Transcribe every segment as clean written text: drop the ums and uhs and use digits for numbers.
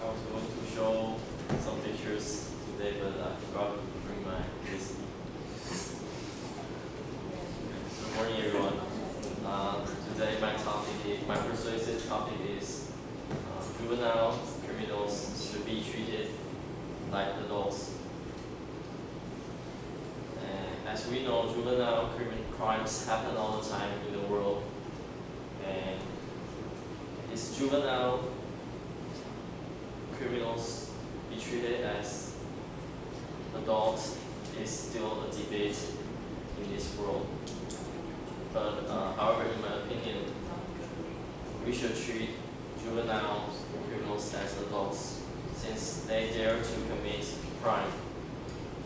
I was going to show some pictures today, but I forgot to bring my PC. Good morning, everyone. Today my persuasive topic is juvenile criminals should be treated like adults. And as we know, juvenile crimes happen all the time in the world, and is juvenile criminals be treated as adults is still a debate in this world. But however, in my opinion, we should treat juvenile criminals as adults, since they dare to commit crime.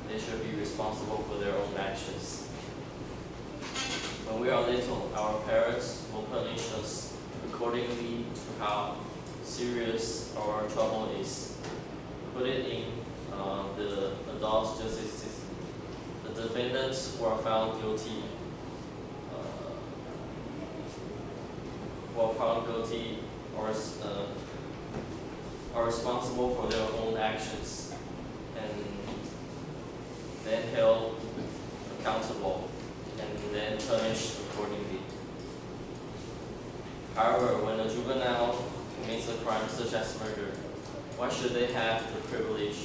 They should be responsible for their own actions. When we are little, our parents will punish us accordingly to how serious our trouble is. Put it in the adult justice system. The defendants who are found guilty are responsible for their own actions and then held accountable and then punished accordingly. However, when a juvenile commits a crime such as murder, why should they have the privilege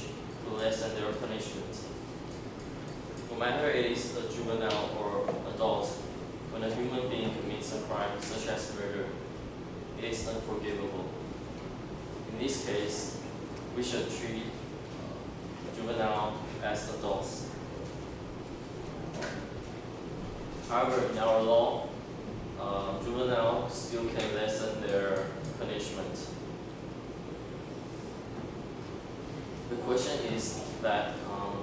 to lessen their punishment? No matter it is a juvenile or adult, when a human being commits a crime such as murder, it is unforgivable. In this case, we should treat juvenile as adults. However, in our law, juvenile still can lessen their punishment. The question is that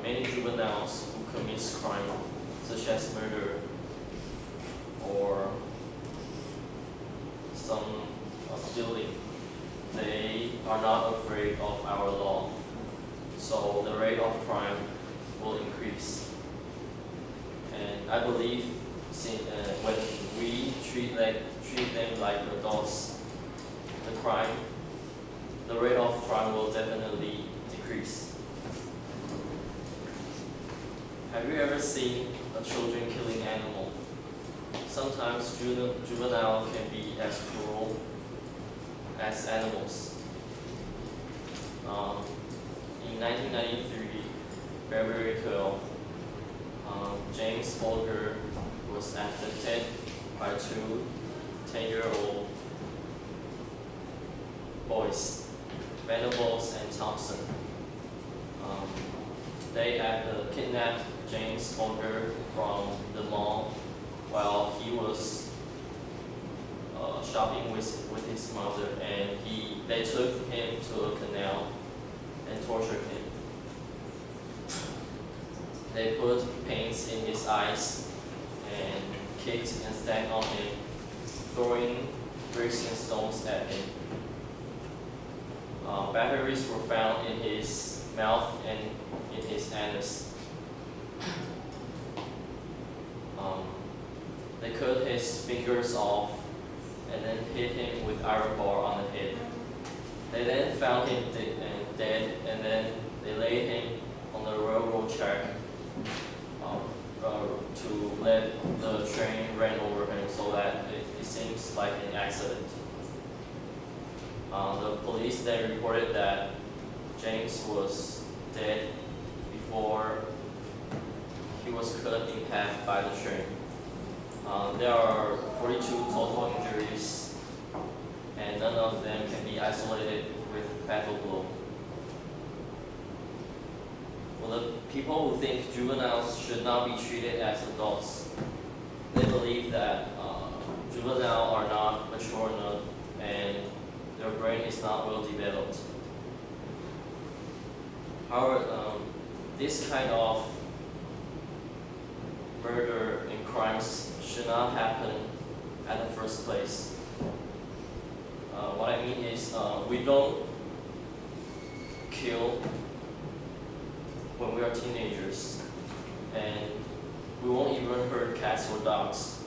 many juveniles who commit crime, such as murder or some stealing, they are not afraid of our law, so the rate of crime will increase. And I believe when we treat them like adults, the rate of crime will definitely decrease. Have you ever seen a children killing animal? Sometimes juvenile can be as cruel as animals. In 1993, February 12, James Folger was abducted by two 10-year-old boys, Venables and Thompson. They kidnapped James Folger from the mall while he was shopping with his mother, and they took him to a canal and tortured him. They put paints in his eyes and kicked and stamped on him, throwing bricks and stones at him. Batteries were found in his mouth and in his anus. They cut his fingers off and then hit him with iron bar on the head. They then found him dead, and then they laid him on the railroad track to let the train run over him, so that it seems like an accident. The police then reported that James was dead before he was cut in half by the train. There are 42 total injuries, and none of them can be isolated with fatal blow. Well, the people who think juveniles should not be treated as adults, they believe that juveniles are not mature enough and their brain is not well developed. However, this kind of murder and crimes should not happen at the first place. What I mean is, we don't kill when we are teenagers, and we won't even hurt cats or dogs.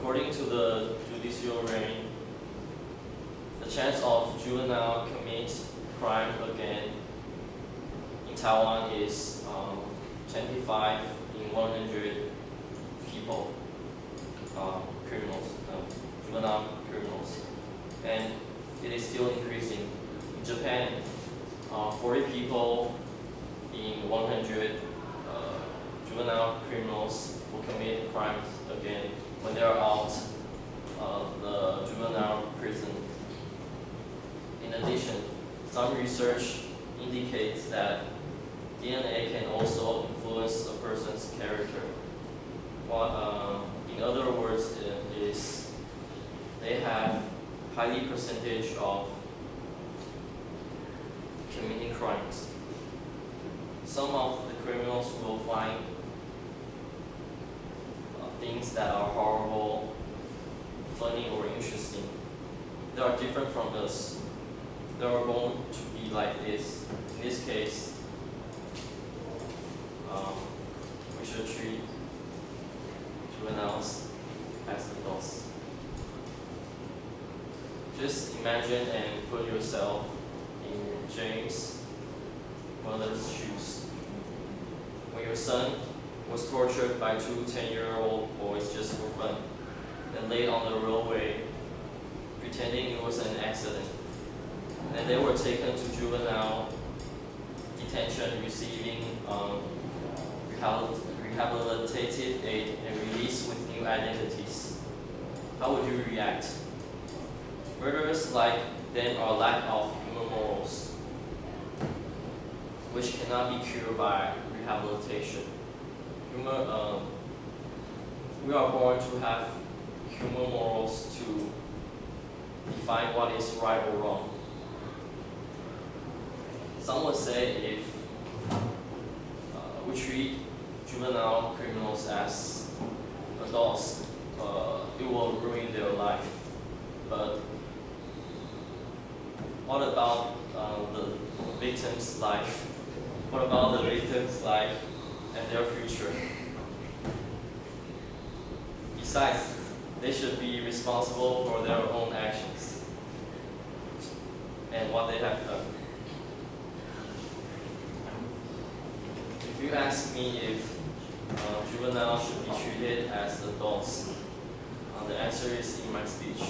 According to the judicial reign, the chance of juvenile commit crime again in Taiwan is 25 in 100 people, criminals, juvenile criminals, and it is still increasing. In Japan, 40 people in 100 juvenile criminals will commit crimes again when they are out of the juvenile prison. In addition, some research indicates that DNA can also influence a person's character. In other words, it is they have high percentage of committing crimes. Some of the criminals will find things that are horrible, funny, or interesting. They are different from us. They are born to be like this. In this case, we should treat juveniles as adults. Just imagine and put yourself in James' mother's shoes. When your son was tortured by two 10-year-old boys just for fun, and laid on the roadway, pretending it was an accident. And they were taken to juvenile detention, receiving rehabilitative aid and released with new identities. How would you react? Murderers like them are lack of human morals, which cannot be cured by rehabilitation. We are born to have human morals to define what is right or wrong. Some would say if we treat juvenile criminals as adults, it will ruin their life. But what about the victim's life? What about the victim's life and their future? Besides, they should be responsible for their own actions and what they have done. If you ask me if juveniles should be treated as adults, the answer is in my speech.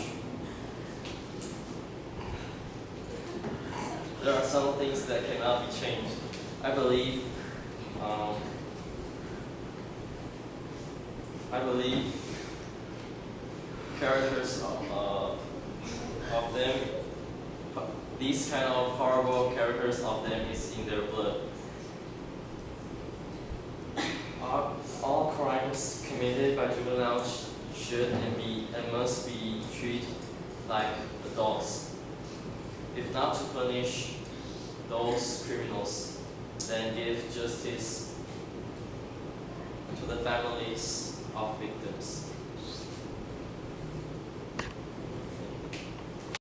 There are some things that cannot be changed. I believe characters of them, these kind of horrible characters of them is in their blood. All crimes committed by juveniles should and must be treated like adults. If not to punish those criminals, then give justice to the families of victims.